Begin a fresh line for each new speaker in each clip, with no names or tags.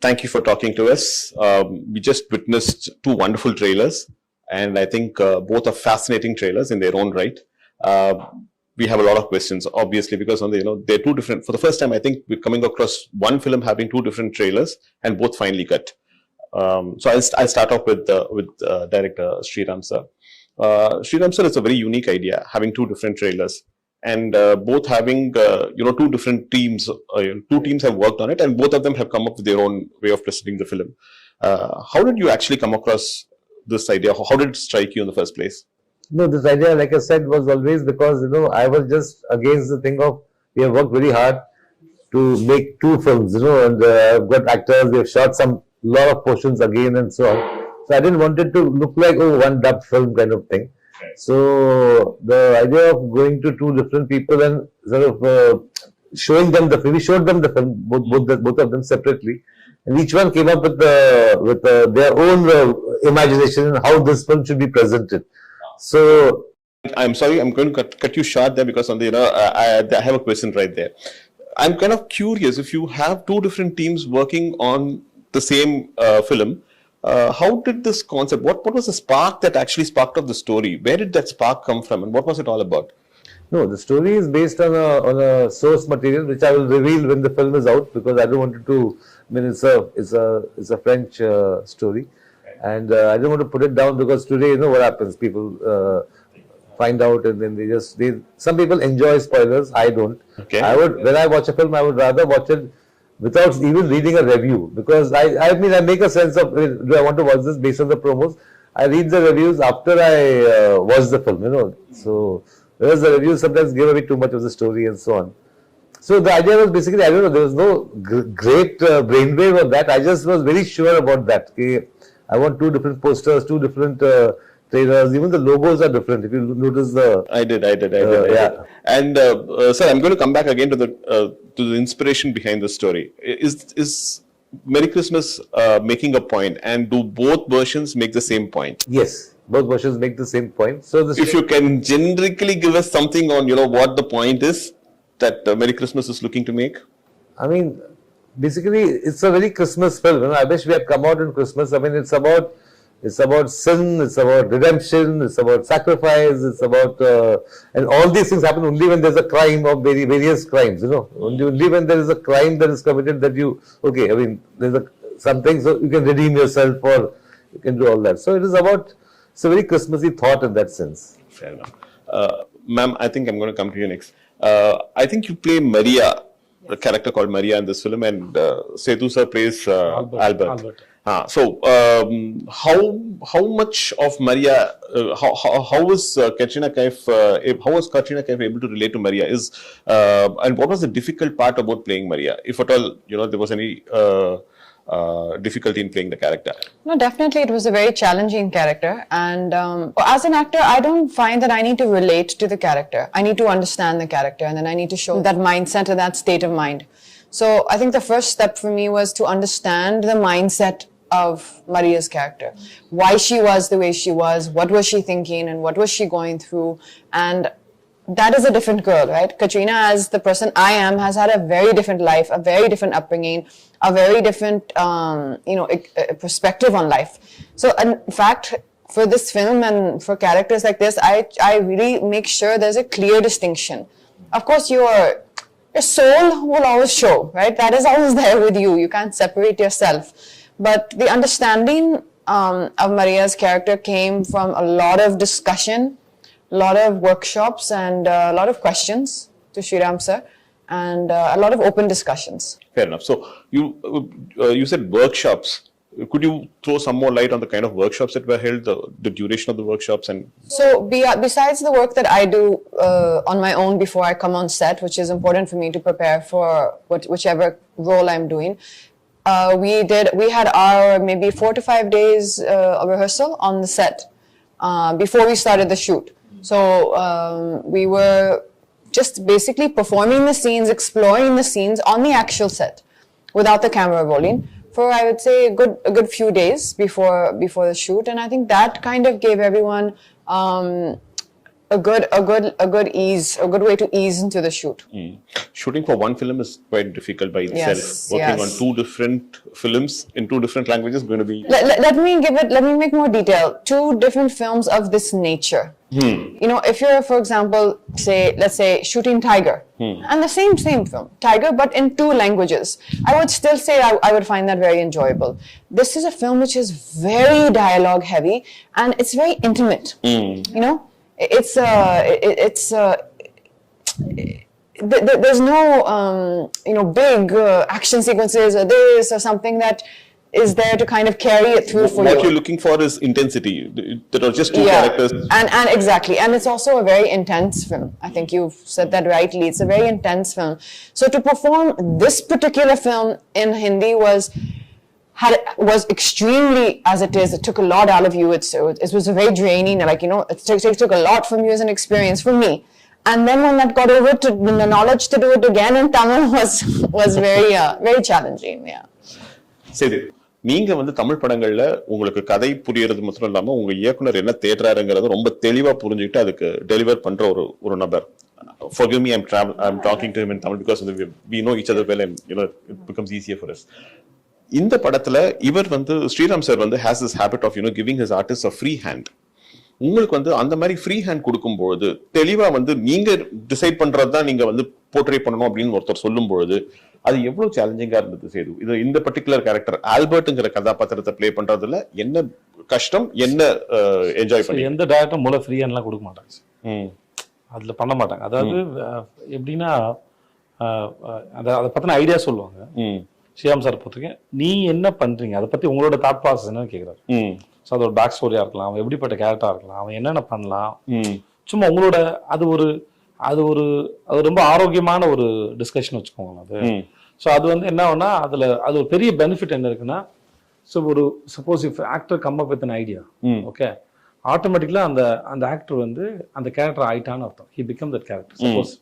Thank you for talking to us. We just witnessed two wonderful trailers, and I think both are fascinating trailers in their own right. We have a lot of questions, obviously, because they're two different. For the first time, I think we're coming across one film having two different trailers and both finely cut. So I'll start off with director Sriram sir. Sriram sir, it's a very unique idea having two different trailers, and both having two different teams. Two teams have worked on it, and both of them have come up with their own way of presenting the film. How did you actually come across this idea? How did it strike you in the first place?
No, this idea, like I said, was always because I was just against the thing of we have worked very hard to make two films, and I've got actors, we have shot some lot of portions again and so on. So I didn't want it to look like one dubbed film kind of thing. So the idea of going to two different people and sort of showing them the film, we showed them the film, both of them separately, and each one came up with their own imagination and how this film should be presented. So
I'm sorry, I'm going to cut you short there because I have a question right there. I'm kind of curious, if you have two different teams working on the same film, how did this concept, what was the spark that actually sparked off the story? Where did that spark come from, and what was it all about?
No, the story is based on a source material which I will reveal when the film is out, because I don't want it to. I mean, it's a French story, and I don't want to put it down because today, what happens? People find out and then some people enjoy spoilers. I don't.
Okay.
When I watch a film, I would rather watch it without even reading a review, because I make a sense of, do I want to watch this based on the promos? I read the reviews after I watch the film, So whereas the reviews sometimes give away too much of the story and so on. So the idea was basically, I don't know, there was no great brainwave of that. I just was very sure about that. Okay, I want two different posters, two different trailers. Even the logos are different. If you notice
I did.
Yeah.
And sir, I'm going to come back again to the inspiration behind the story. Is Merry Christmas making a point, and do both versions make the same point?
Yes, both versions make the same point. So
if you can generically give us something on what the point is that Merry Christmas is looking to make.
I mean, basically, it's a very Christmas film. I wish we had come out in Christmas. I mean, it's about sin, it's about redemption, it's about sacrifice, it's about and all these things happen only when there's a crime of various crimes. Only when there is a crime that is committed that there's something, so you can redeem yourself, or you can do all that. So it's a very Christmassy thought in that sense.
Fair enough. Ma'am, I think I'm going to come to you next. I think you play Maria, a character called Maria in this film, and Sethu sir plays Albert. So how much of Maria? How was Katrina Kaif? How was Katrina Kaif able to relate to Maria? And what was the difficult part about playing Maria, if at all there was any difficulty in playing the character?
No, definitely it was a very challenging character, and as an actor, I don't find that I need to relate to the character. I need to understand the character, and then I need to show that mindset or that state of mind. So I think the first step for me was to understand the mindset of Maria's character, why she was the way she was, what was she thinking, and what was she going through. And that is a different girl, right? Katrina, as the person I am, has had a very different life, a very different upbringing, a very different, perspective on life. So in fact, for this film and for characters like this, I really make sure there's a clear distinction. Of course, your soul will always show, right? That is always there with you. You can't separate yourself. But the understanding of Maria's character came from a lot of discussion, a lot of workshops, and a lot of questions to Sriram sir, and a lot of open discussions.
Fair enough. So you said workshops. Could you throw some more light on the kind of workshops that were held, the duration of the workshops? And
so besides the work that I do on my own before I come on set, which is important for me to prepare for whichever role I'm doing, we had our maybe 4 to 5 days of rehearsal on the set before we started the shoot. So we were just basically performing the scenes, exploring the scenes on the actual set without the camera rolling for, I would say, a good few days before the shoot. And I think that kind of gave everyone a a good way to ease into the shoot.
Shooting for one film is quite difficult by itself.
Yes,
Working
yes.
on two different films in two different languages is going to be.
Let me make more detail. Two different films of this nature. You know, if you're, for example, let's say shooting Tiger, and the same film, Tiger, but in two languages, I would still say I would find that very enjoyable. This is a film which is very dialogue heavy, and it's very intimate. You know, there's no big action sequences or this or something that is there to kind of carry it through for
What
you.
you're looking for is intensity. There are just two
Yeah,
characters.
and exactly, and it's also a very intense film. I think you've said that rightly. It's a very intense film. So to perform this particular film in Hindi was extremely, as it is. It took a lot out of you. It was a very draining. Like, it took a lot from you as an experience, from me. And then when that got over to the knowledge to do it again in Tamil was very challenging. Yeah.
சரி, நீங்க வந்து தமிழ் படங்கள்ல உங்களுக்கு கதை புரியறது மட்டும் இல்லாம உங்க இயக்குனர் என்ன தேடுறாருங்கிறத ரொம்ப தெளிவா புரிஞ்சுக்கிட்டு அதுக்கு டெலிவர் பண்ற ஒரு நபர். Forgive me, I'm talking to him in Tamil because we know each other well and it becomes easier for us. இந்த படத்துல இவர் வந்து ஸ்ரீராம் சார் வந்து has this habit of giving his artists a free hand. உங்களுக்கு வந்து அந்த மாதிரி free hand கொடுக்கும்போது தெளிவா வந்து நீங்க டிசைட் பண்றதுதான் நீங்க வந்து போர்ட்ரே பண்ணணும் அப்படின்னு ஒருத்தர் சொல்லும் பொழுது அது எவ்வளவு சேலஞ்சிங்கா இருந்தது சேது? இது இந்த பர்டிகுலர் கேரக்டர் ஆல்பர்ட்ங்கிற கதாபாத்திரத்தை பிளே பண்றதுல என்ன கஷ்டம், என்ன என்ஜாய் பண்ணி?
எந்த டைரக்டரும் மூல ஃப்ரீ ஹேண்ட்லாம் கொடுக்க மாட்டாங்க, அதுல பண்ண மாட்டாங்க. அதாவது எப்படின்னா அதை பத்தின ஐடியா சொல்லுவாங்க. ஸ்ரீராம் சார் பொறுத்தவரைக்கும் நீ என்ன பண்றீங்க, அதை பத்தி உங்களோட தாட் ப்ராசஸ் என்னன்னு கேட்கிறாரு. ஸோ அது ஒரு பேக் ஸ்டோரியா இருக்கலாம், அவன் எப்படிப்பட்ட கேரக்டரா இருக்கலாம், அவன் என்னென்ன பண்ணலாம், சும்மா உங்களோட அது ரொம்ப ஆரோக்கியமான ஒரு டிஸ்கஷன் வச்சுக்கோங்க அது. ஸோ அது வந்து என்ன ஆகும்னா அது ஒரு பெரிய பெனிஃபிட் என்ன இருக்குன்னா, ஸோ ஒரு suppose if actor come up with an idea, okay, ஆட்டோமேட்டிக்கலா அந்த ஆக்டர் வந்து அந்த கேரக்டர் ஆயிட்டான்னு அர்த்தம். He become that character. Suppose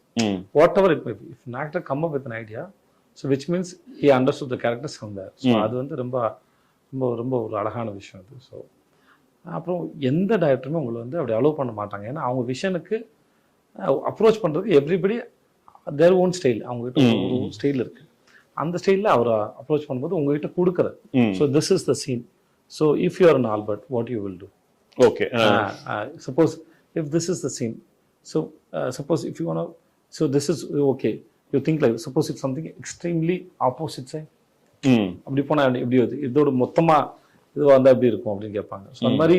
whatever it may be, if an actor come up with an idea, so which means he understood the characters from there. So அது வந்து ரொம்ப ரொம்ப ரொம்ப ஒரு அழகான விஷயம் அது. ஸோ அப்புறம் எந்த டைரக்டருமே உங்களை வந்து அப்படி அலோவ் பண்ண மாட்டாங்க. ஏன்னா அவங்க விஷனுக்கு அப்ரோச் பண்ணுறதுக்கு எவ்ரிபடி தேர் ஓன் ஸ்டைல், அவங்ககிட்ட ஒரு ஸ்டைல் இருக்கு. அந்த ஸ்டைலில் அவரை அப்ரோச் பண்ணும்போது உங்ககிட்ட கொடுக்குறது. So this is the scene. So if you are an Albert, what you will do?
Okay,
suppose if this is the scene, so suppose if you want, so this is okay, you think like suppose it something extremely opposite side, அப்படி போனா எப்படி வருது, இதோட மொத்தமா இது வந்தா எப்படி இருக்கும் அப்படின்னு கேட்பாங்க. ஸோ அந்த மாதிரி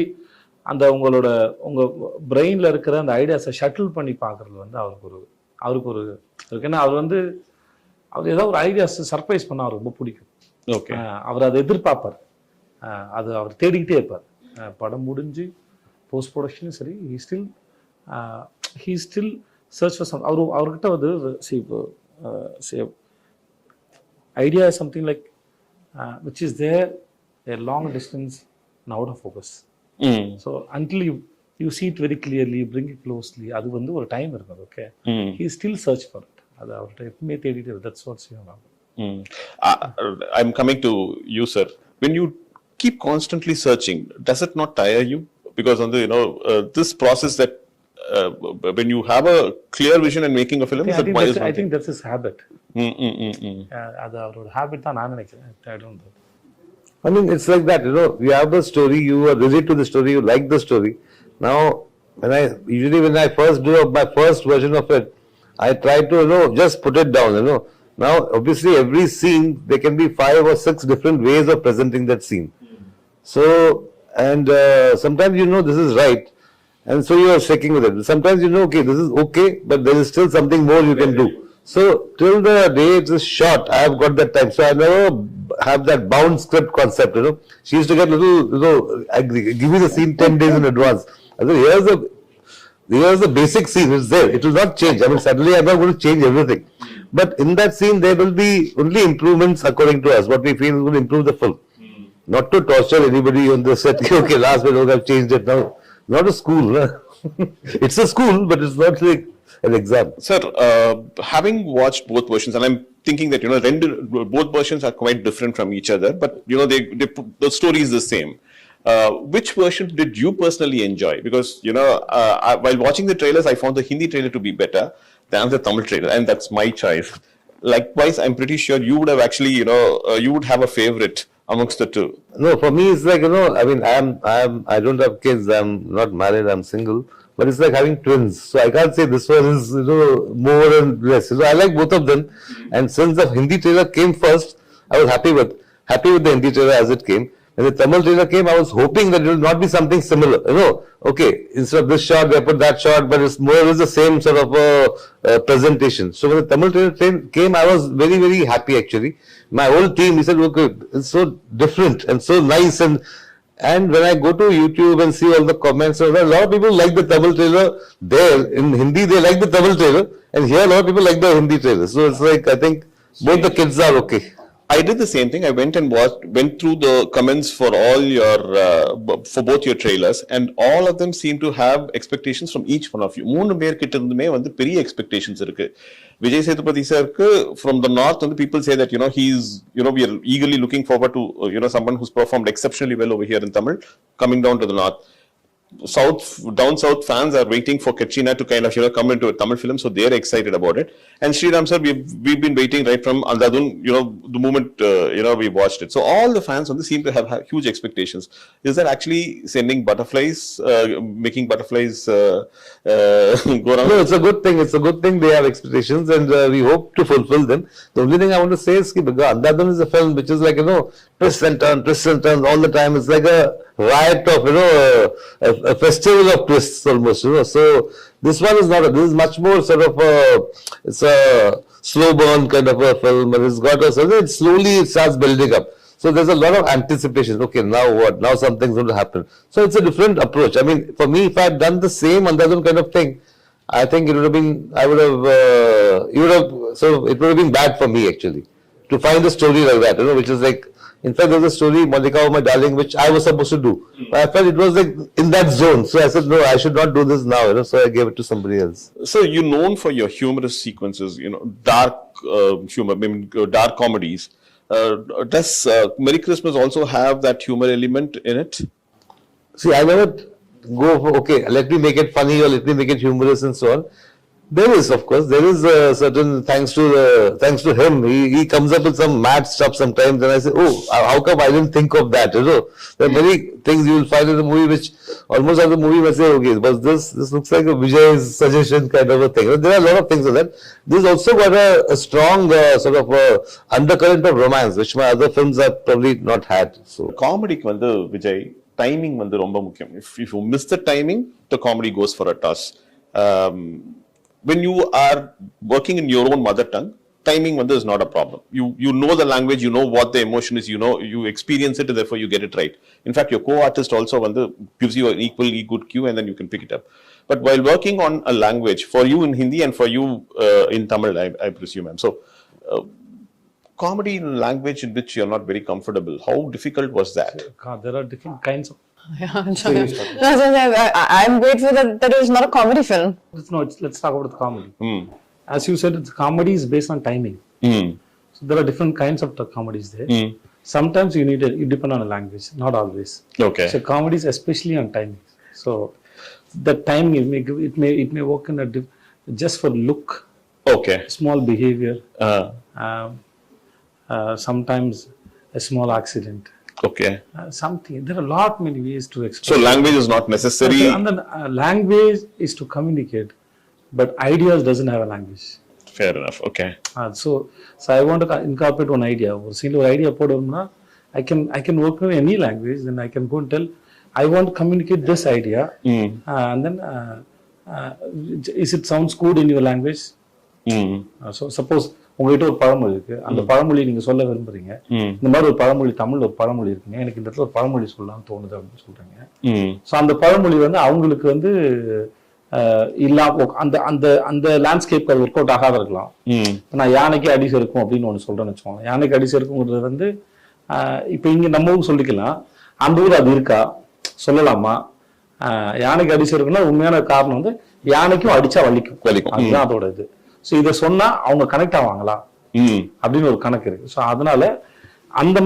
அந்த உங்க பிரெயின்ல இருக்கிற அந்த ஐடியாஸை ஷட்டில் பண்ணி பார்க்கறது வந்து அவருக்கு ஒரு ஏன்னா அவர் ஏதாவது ஒரு ஐடியாஸ் சர்ப்ரைஸ் பண்ண அவருக்கு ரொம்ப பிடிக்கும்.
ஓகே,
அவர் அதை எதிர்பார்ப்பார், அது அவர் தேடிக்கிட்டே இருப்பார். படம் முடிஞ்சு போஸ்ட் ப்ரொடக்ஷனும் சரி, he still search for some. அவர்கிட்ட வந்து idea is something like which is there a long distance and out of focus. So until you see it very clearly, you bring it closely, அது வந்து ஒரு time இருக்குது. Okay, he still search for it. அது அவர்கிட்ட எப்பவுமே தேடிட்டு, that's what's
I'm coming to you, sir. When you keep constantly searching, does it not tire you? Because this process that when you have a clear vision and making a film,
I think that's his habit. அது அவரோட habit தான் நான் நினைக்கிறேன். I don't know.
I mean, it's like that, you have the story, you are related to the story, you like the story. Now, when I first do my first version of it, I try to, just put it down, Now, obviously, every scene, there can be 5 or 6 different ways of presenting that scene. So, and sometimes this is right, and so you are sticking with it. Sometimes okay, this is okay, but there is still something more you can do. So, till the day it is shot, I have got that time. So, I never have that bound script concept, She used to get give me the scene 10 days in advance. I said, here's the basic scene, it's there. It will not change. I mean, suddenly I'm not going to change everything. But in that scene, there will be only improvements according to us, what we feel will improve the film. Not to torture anybody on the set. Okay, last minute I've changed it now. Not a school. It's a school, but it's not like an exam.
Sir, having watched both versions, and I'm thinking that both versions are quite different from each other, but the story is the same. which version did you personally enjoy? Because while watching the trailers, I found the Hindi trailer to be better than the Tamil trailer, and that's my choice. Likewise, I'm pretty sure you would have actually, you would have a favorite amongst the two.
No, for me, it's like, I mean, I don't have kids, I'm not married, I'm single, but it's like having twins. So I can't say this one is, more and less. So I like both of them. And since the Hindi trailer came first, I was happy with the Hindi trailer as it came. When the Tamil trailer came, I was hoping that it will not be something similar. Okay, instead of this shot, they put that shot, but it's more or less the same sort of presentation. So when the Tamil trailer came, I was very, very happy actually. My whole team, he said, okay, it's so different and so nice. And when I go to YouTube and see all the comments, a lot of people like the Tamil trailer there. In Hindi, they like the Tamil trailer. And here, a lot of people like the Hindi trailer. So it's like, I think both the kids are okay.
I did the same thing. I went and went through the comments for all your, for both your trailers, and all of them seem to have expectations from each one of you. மூணு பேர் கிட்ட இருந்துமே வந்து பெரிய expectations இருக்கு. Vijay Sethupathi sirku from the north, and the people say that he's we are eagerly looking forward to someone who's performed exceptionally well over here in Tamil coming down to the north. Down south fans are waiting for Katrina to kind of come into a Tamil film, so they're excited about it. And Sriram sir, we've been waiting right from Andhadhun, the moment we watched it. So all the fans seem to have huge expectations. Is that actually sending butterflies, making butterflies go around?
No, it's a good thing. It's a good thing they have expectations, and we hope to fulfill them. The only thing I want to say is that Andhadhun is a film which is like twists and turns all the time. It's like a riot of a festival of twists almost. So this one is not. This is much more sort of it's a slow burn kind of a film, and it's got it slowly starts building up. So there's a lot of anticipation. Okay, now what? Now something's going to happen. So it's a different approach. I mean, for me, if I had done the same Andhadhun kind of thing, I think it would have been. It would have been bad for me actually to find a story like that. Which is like. In fact, there's a story, Monica, oh my darling, which I was supposed to do. But I felt it was like in that zone. So I said, no, I should not do this now. So I gave it to somebody else.
So you're known for your humorous sequences, dark humor, dark comedies. Does Merry Christmas also have that humor element in it?
See, I never go for, okay, let me make it funny or let me make it humorous and so on. There is, of course, there is a certain, thanks to him, he comes up with some mad stuff sometimes, and I say, oh, how come I didn't think of that, There are many things you will find in the movie which almost as the movie will say, okay, but this looks like a Vijay's suggestion kind of a thing. There are a lot of things like that. This also got a strong sort of undercurrent of romance, which my other films have probably not had. So
Comedy Vijay, timing ரொம்ப முக்கியம். If you miss the timing, the comedy goes for a toss. When you are working in your own mother tongue, timing is not a problem. You know the language, you know what the emotion is, you experience it, and therefore you get it right. In fact, your co-artist also gives you an equally good cue, and then you can pick it up. But while working on a language, for you in Hindi and for you in Tamil, I presume, so comedy in a language in which you're not very comfortable, how difficult was that?
There are different kinds of.
I'm grateful that it was not a comedy film.
Let's talk about the comedy. As you said, the comedy is based on timing. So there are different kinds of comedies there. Sometimes you depend on a language, not always.
Okay.
So comedies especially on timing. So the timing it may work in just for look.
Okay.
Small behavior. Sometimes a small accident.
Okay.
Something. There are many ways to express.
So language is not necessary.
And then language is to communicate, but ideas doesn't have a language.
Fair enough. Okay.
So I want to incorporate one idea. Or single idea podumna, I can work with any language. Then I can go and tell, I want to communicate this idea, and then is it sounds good in your language? So suppose உங்ககிட்ட ஒரு பழமொழி இருக்கு, அந்த பழமொழி நீங்க சொல்ல விரும்புறீங்க, இந்த மாதிரி ஒரு பழமொழி தமிழ்ல ஒரு பழமொழி இருக்குங்க, எனக்கு இந்த இடத்துல ஒரு பழமொழி சொல்லலாம்னு தோணுது அப்படின்னு சொல்றீங்க. ஸோ அந்த பழமொழி அவங்களுக்கு அந்த லேண்ட்ஸ்கேப் அது ஒர்க் அவுட் ஆகாத இருக்கலாம். நான் யானைக்கு அடி செருக்கும் அப்படின்னு ஒன்று சொல்றேன்னு வச்சுக்கோங்க. யானைக்கு அடி செருக்குங்கிறது இப்ப இங்க நம்ம ஊர் சொல்லிக்கலாம், அந்த ஊர் அது இருக்கா சொல்லலாமா? யானைக்கு அடி செருக்குன்னா உண்மையான காரணம் யானைக்கும் அடிச்சா வலிக்கும், அதுதான் அதோட இது. ஸோ இதை சொன்னா அவங்க கனெக்ட் ஆவாங்களா அப்படின்னு ஒரு கணக்கு இருக்கு. ஸோ அதனால அந்த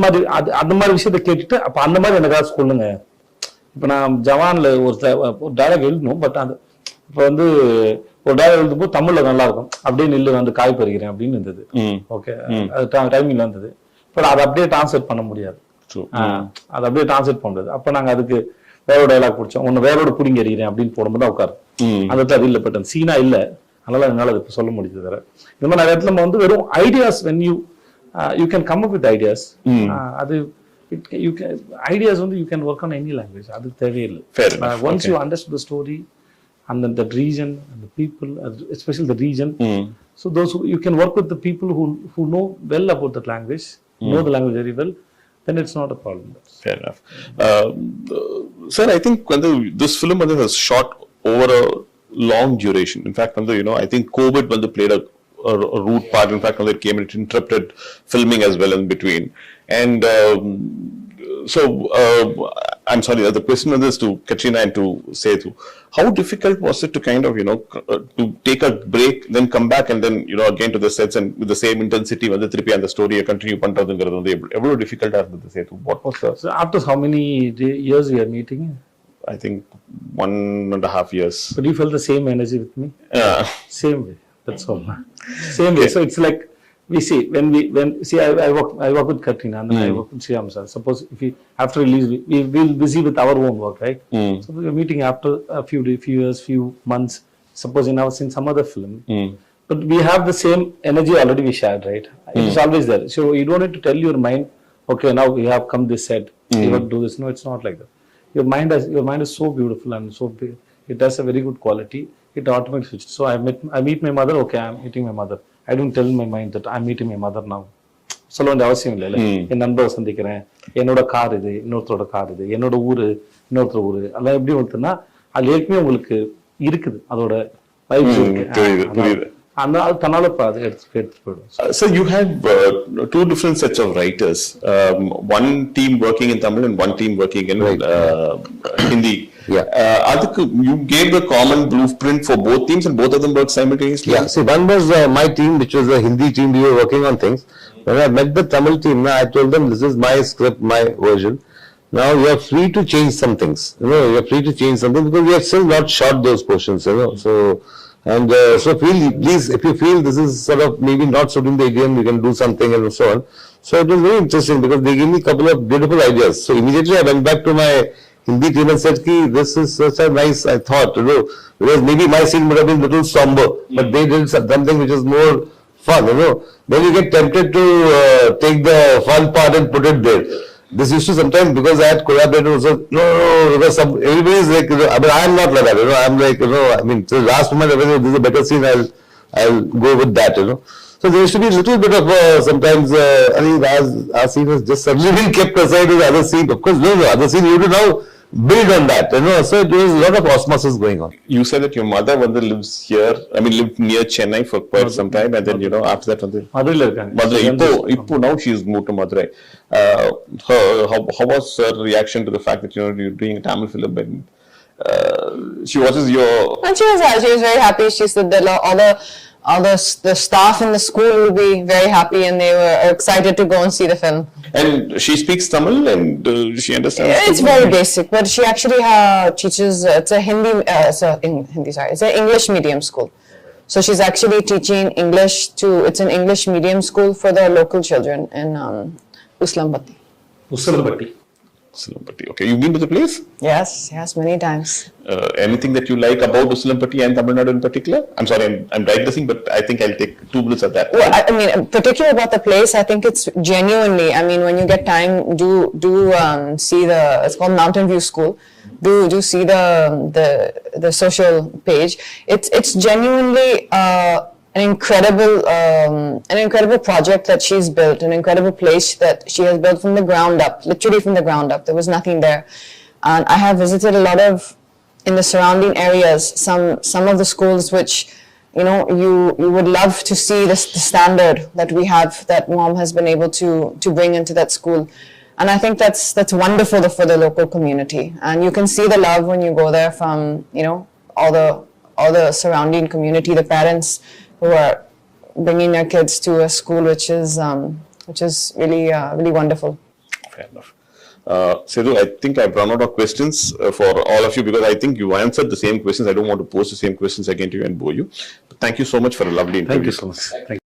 மாதிரி விஷயத்த கேட்டுட்டு அப்ப அந்த மாதிரி எனக்காக சொல்லுங்க இப்போ நான் ஜவான்ல ஒரு டயலாக் எழுதணும், பட் அது இப்போ வந்து ஒரு டயலாக் எழுதும்போது தமிழ்ல நல்லா இருக்கும், அப்படியே நில்லு வந்து காய் பறிக்கிறேன் அப்படின்னு இருந்தது. ஓகே, அது டைமிங்ல இருந்தது. பட் அதை அப்படியே டிரான்ஸ்லேட் பண்ண முடியாது. அதை அப்படியே டிரான்ஸ்லேட் பண்ண முடியாது. அப்போ நாங்கள் அதுக்கு வேற ஒரு டைலாக் பிடிச்சோம், ஒன்று வேறோட பிடிங்க எறிகிறேன் அப்படின்னு போடும்போது உட்காரு. அந்த தான் இல்லை, பட் அந்த சீனா இல்லை, அதனால என்னால் அது சொல்ல முடியுது. வேற இந்த மாதிரி நிறைய இடத்துல நம்ம வந்து வெறும் ideas, when you can come up with ideas. அது ideas வந்து you can work on any language. அது தேவையில்லை. Once you understand the story and then the region and the people, especially the region, so those you can work with the people who know well about that language, know the language very well, then it's not a problem.
Fair enough. Sir, I think when this film was shot over a long duration. In fact, I think COVID played a root part. In fact, it came and it interrupted filming as well in between. And so, I'm sorry, the question is to Katrina and to Sethu. How difficult was it to kind of, to take a break, then come back and then, again to the sets and with the same intensity, when the Tripi and the story continue, ever difficult as the Sethu? What was the...
So after how many years we are meeting?
I think 1.5 years.
But you felt the same energy with me?
Yeah.
Same way. That's all. Same way. So it's like, we see, I work with Katrina and then I work with Shyam sir. Suppose if after release, we'll be busy with our own work, right? So we are meeting after a few years, few months, suppose in some other film. But we have the same energy already we shared, right? It is always there. So you don't need to tell your mind, okay, now we have come this set, we have to do this. No, it's not like that. Your mind is so beautiful and so big. It has a very good quality. It automatically switches. So I meet my mother. Okay, I'm meeting my mother. I don't tell my mind that I'm meeting my mother now. சொல்ல வேண்டிய அவசியம் இல்லை. என் நண்பரை சந்திக்கிறேன், என்னோட car இது, இன்னொருத்தரோட car இது, என்னோட ஊரு, இன்னொருத்தர் ஊரு, அதெல்லாம் எப்படி ஒருத்தனா அது ஏற்கனவே உங்களுக்கு இருக்குது, அதோட வைப்ஸ் இருக்கு.
So you have two different sets of writers. One team working in Tamil and one team working in Hindi.
Yeah.
You gave the common blueprint for both teams and both of them worked simultaneously?
Yeah, see, one was my team, which was a Hindi team. We were working on things. When I met the Tamil team, I told them, this is my script, my version. Now you are free to change some things. You are free to change something because we have still not shot those portions. So... And so please, if you feel this is sort of maybe not suiting the idiom, you can do something and so on. So it was very interesting because they gave me a couple of beautiful ideas. So immediately I went back to my Hindi team and said, this is such a nice, I thought, because maybe my scene would have been a little somber, but they did something which is more fun, Then you get tempted to take the fun part and put it there. This used to sometimes, because I had collaborated also, because everybody is like, I am not like that, I'm like, I mean, so last moment, this is a better scene, I'll go with that, So there used to be a little bit of, sometimes, I mean, our scene has just suddenly been kept aside with the other scene. Of course, no, other scene, you have to now build on that, so there is a lot of osmosis going on.
You said that your mother lives here, lived near Chennai for quite some time, and then, after that, Madurai, now she's moved to Madurai. How was her reaction to the fact that, you're doing a Tamil film and she watches your...
And she was very happy. She said that all the staff in the school will be very happy and they were excited to go and see the film.
And she speaks Tamil and she understands
It's
Tamil?
very basic, but she actually teaches, it's a it's an English medium school. So she's actually teaching English it's an English medium school for the local children in Uslambati.
Uslambati.
Okay, you've been to the place?
Yes, many times.
Anything that you like about Uslampati and Tamil Nadu in particular? I'm sorry, I'm digressing, but I think I'll take 2 minutes at that.
Well, I mean, particular about the place, I think it's genuinely, when you get time, do see it's called Mountain View School. Do see the social page. It's genuinely an incredible project that she's built, an incredible place that she has built from the ground up, literally from the ground up. There was nothing there. And I have visited a lot of, in the surrounding areas, some of the schools which, you would love to see the standard that we have, that Mom has been able to bring into that school. And I think that's wonderful for the local community. And you can see the love when you go there from, all the surrounding community, the parents who are bringing their kids to a school which is really really wonderful.
Fair enough. Sidhu, I think I've run out of questions for all of you because I think you answered the same questions. I don't want to pose the same questions again to you and bore you. But thank you so much for a lovely interview.
Thank you so much. Thank you.